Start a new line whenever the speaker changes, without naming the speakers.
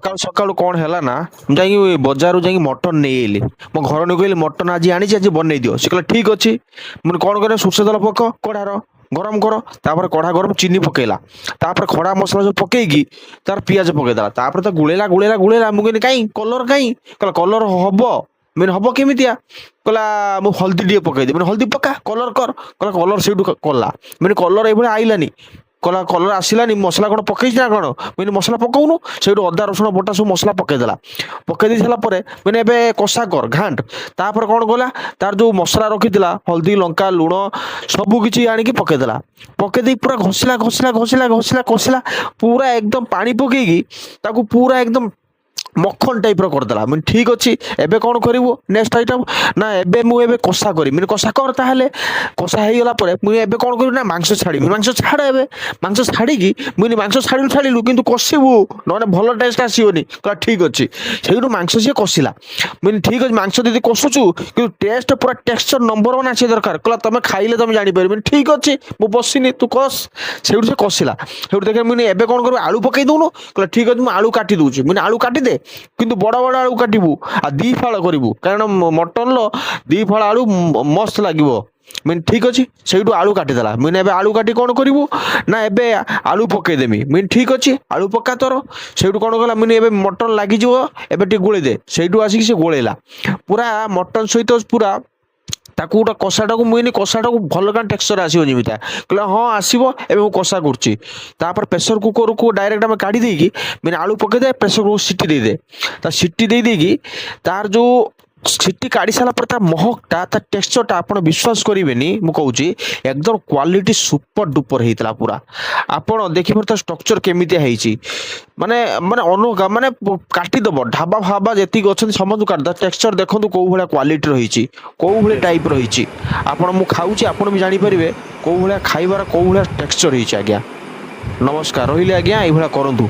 ସକାଳୁ ସକାଳୁ କଣ ହେଲା ନା ମୁଁ ଯାଇକି ବଜାରରୁ ଯାଇକି ମଟନ ନେଇ ଆଇଲି। ମୋ ଘର ନେଇ କହିଲି ମଟନ ଆଜି ଆଣିଛି ଆଜି ବନେଇ ଦିଅ। ସେ କହିଲା ଠିକ ଅଛି। ମୁଁ କଣ କରିବା ସୋରିଷ ତେଲ ପକ କଢାର ଗରମ କର। ତାପରେ କଢା ଗରମ ଚିନି ପକେଇଲା। ତାପରେ ଖଡା ମସଲା ସବୁ ପକେଇକି ତାର ପିଆଜ ପକେଇଦେଲା। ତାପରେ ତ ଗୁଳେଇଲା ଗୁଳେଇଲା ଗୁଳେଇଲା ମୁଁ କହିଲି କାଇଁ କଲର କାଇଁ? କହିଲା କଲର ହବ। ମାନେ ହବ କେମିତିଆ? କହିଲା ମୁଁ ହଳଦୀ ଟିକେ ପକେଇଦେବି। ମାନେ ହଳଦୀ ପକା କଲର କର। କହିଲା କଲର ସେଇଠୁ କଲା। ମାନେ କଲର ଏଇଭଳିଆ ଆଇଲାନି। କହିଲା କଲର ଆସିଲାନି ମସଲା କଣ ପକେଇଛି ନା କଣ? ମାନେ ମସଲା ପକଉନୁ। ସେଇଠୁ ଅଦା ରସୁଣ ବଟା ସବୁ ମସଲା ପକେଇଦେଲା। ପକେଇ ଦେଇ ସାରିଲା ପରେ ମାନେ ଏବେ କଷା କର ଘାଣ୍ଟ। ତାପରେ କଣ କଲା ତାର ଯୋଉ ମସଲା ରଖିଥିଲା ହଳଦୀ ଲଙ୍କା ଲୁଣ ସବୁ କିଛି ଆଣିକି ପକେଇଦେଲା। ପକେଇ ଦେଇ ପୁରା ଘଷିଲା ଘଷିଲା ଘଷିଲା ଘଷିଲା କଷିଲା ପୁରା ଏକଦମ ପାଣି ପକେଇକି ତାକୁ ପୁରା ଏକଦମ ମଖନ ଟାଇପ ର କରିଦେଲା। ମାନେ ଠିକ ଅଛି ଏବେ କଣ କରିବୁ ନେକ୍ସଟ ଆଇଟମ ନା ଏବେ ମୁଁ ଏବେ କଷା କରିବି। ମାନେ କଷା କର ତାହେଲେ। କଷା ହେଇଗଲା ପରେ ମୁଁ ଏବେ କଣ କରିବି ନା ମାଂସ ଛାଡ଼ିବି। ମାଂସ ଛାଡ ଏବେ। ମାଂସ ଛାଡିକି ମୁଁ ମାଂସ ଛାଡ଼ିଲୁ ଛାଡ଼ିଲୁ କିନ୍ତୁ କଷିବୁ ନହେଲେ ଭଲ ଟେଷ୍ଟ ଆସିବନି। କହିଲା ଠିକ ଅଛି। ସେଇଠୁ ମାଂସ ସିଏ କଷିଲା। ମୁଁ ଠିକ ଅଛି ମାଂସ ଯଦି କଷୁଛୁ କିନ୍ତୁ ଟେଷ୍ଟ ପୁରା ଟେକ୍ସଚର ନମ୍ବର ୱାନ ଆସିବା ଦରକାର। କହିଲା ତମେ ଖାଇଲେ ତମେ ଜାଣିପାରିବ। ଠିକ ଅଛି ମୁଁ ବସିନି ତୁ କଷ। ସେଇଠୁ ସେ କଷିଲା। ସେଇଠୁ ଦେଖେ ମୁଁ ଏବେ କଣ କରିବି ଆଳୁ ପକେଇ ଦଉନୁ। କହିଲା ଠିକ ଅଛି ମୁଁ ଆଳୁ କାଟି ଦଉଛି। ମୁଁ ଆଳୁ କାଟିଦେ କିନ୍ତୁ ବଡ ବଡ ଆଳୁ କାଟିବୁ ଆଉ ଦି ଫାଳ କରିବୁ କାରଣ ମଟନର ଦି ଫାଳ ଆଳୁ ମସ୍ତ ଲାଗିବ। ମାନେ ଠିକ ଅଛି ସେଇଠୁ ଆଳୁ କାଟିଦେଲା। ମୁଁ ଏବେ ଆଳୁ କାଟି କଣ କରିବୁ ନା ଏବେ ଆଳୁ ପକେଇଦେମି। ମୁଁ ଠିକ ଅଛି ଆଳୁ ପକ୍କା ତର। ସେଇଠୁ କଣ କଲା ମୁଁ ଏବେ ମଟନ ଲାଗିଯିବ ଏବେ ଟିକେ ଗୋଳେଇ ଦେ। ସେଇଠୁ ଆସିକି ସେ ଗୋଳେଇଲା ପୁରା ମଟନ ସହିତ ପୁରା ତାକୁ ଗୋଟେ କଷାଟାକୁ ମୁଁ କଷାଟାକୁ ଭଲ କାନ ଟେକ୍ସଚର ଆସିବ ଯେମିତିଆ। କହିଲା ହଁ ଆସିବ ଏବେ ମୁଁ କଷା କରୁଛି। ତାପରେ ପ୍ରେସର କୁକରକୁ ଡାଇରେକ୍ଟ ଆମେ କାଢି ଦେଇକି ମାନେ ଆଳୁ ପକେଇଦେ ପ୍ରେସର କୁକର ସିଟି ଦେଇଦେ। ତା ସିଟି ଦେଇ ଦେଇକି ତାର ଯୋଉ ସିଟି କାଢି ସାରିଲା ପରେ ତା ମହକଟା ତା ଟେକ୍ସଚରଟା ଆପଣ ବିଶ୍ୱାସ କରିବେନି ମୁଁ କହୁଛି ଏକଦମ କ୍ୱାଲିଟି ସୁପର ଡୁପର ହେଇଥିଲା ପୁରା। ଆପଣ ଦେଖିପାରୁ ତା ଷ୍ଟ୍ରକ୍ଚର କେମିତିଆ ହେଇଛି। ମାନେ ମାନେ ଅନୁକା ମାନେ କାଟିଦବ ଢାବା ଫାବା ଯେତିକି ଅଛନ୍ତି ସମସ୍ତଙ୍କୁ କାଟିଦବ। ଟେକ୍ସଚର ଦେଖନ୍ତୁ କୋଉ ଭଳିଆ କ୍ୱାଲିଟିର ହେଇଛି। କୋଉ ଭଳିଆ ଟାଇପ ର ହେଇଛି। ଆପଣ ମୁଁ ଖାଉଛି ଆପଣ ବି ଜାଣିପାରିବେ କୋଉ ଭଳିଆ ଖାଇବାର କୋଉ ଭଳିଆ ଟେକ୍ସଚର ହେଇଛି ଆଜ୍ଞା। ନମସ୍କାର ରହିଲି ଆଜ୍ଞା ଏଇଭଳିଆ କରନ୍ତୁ।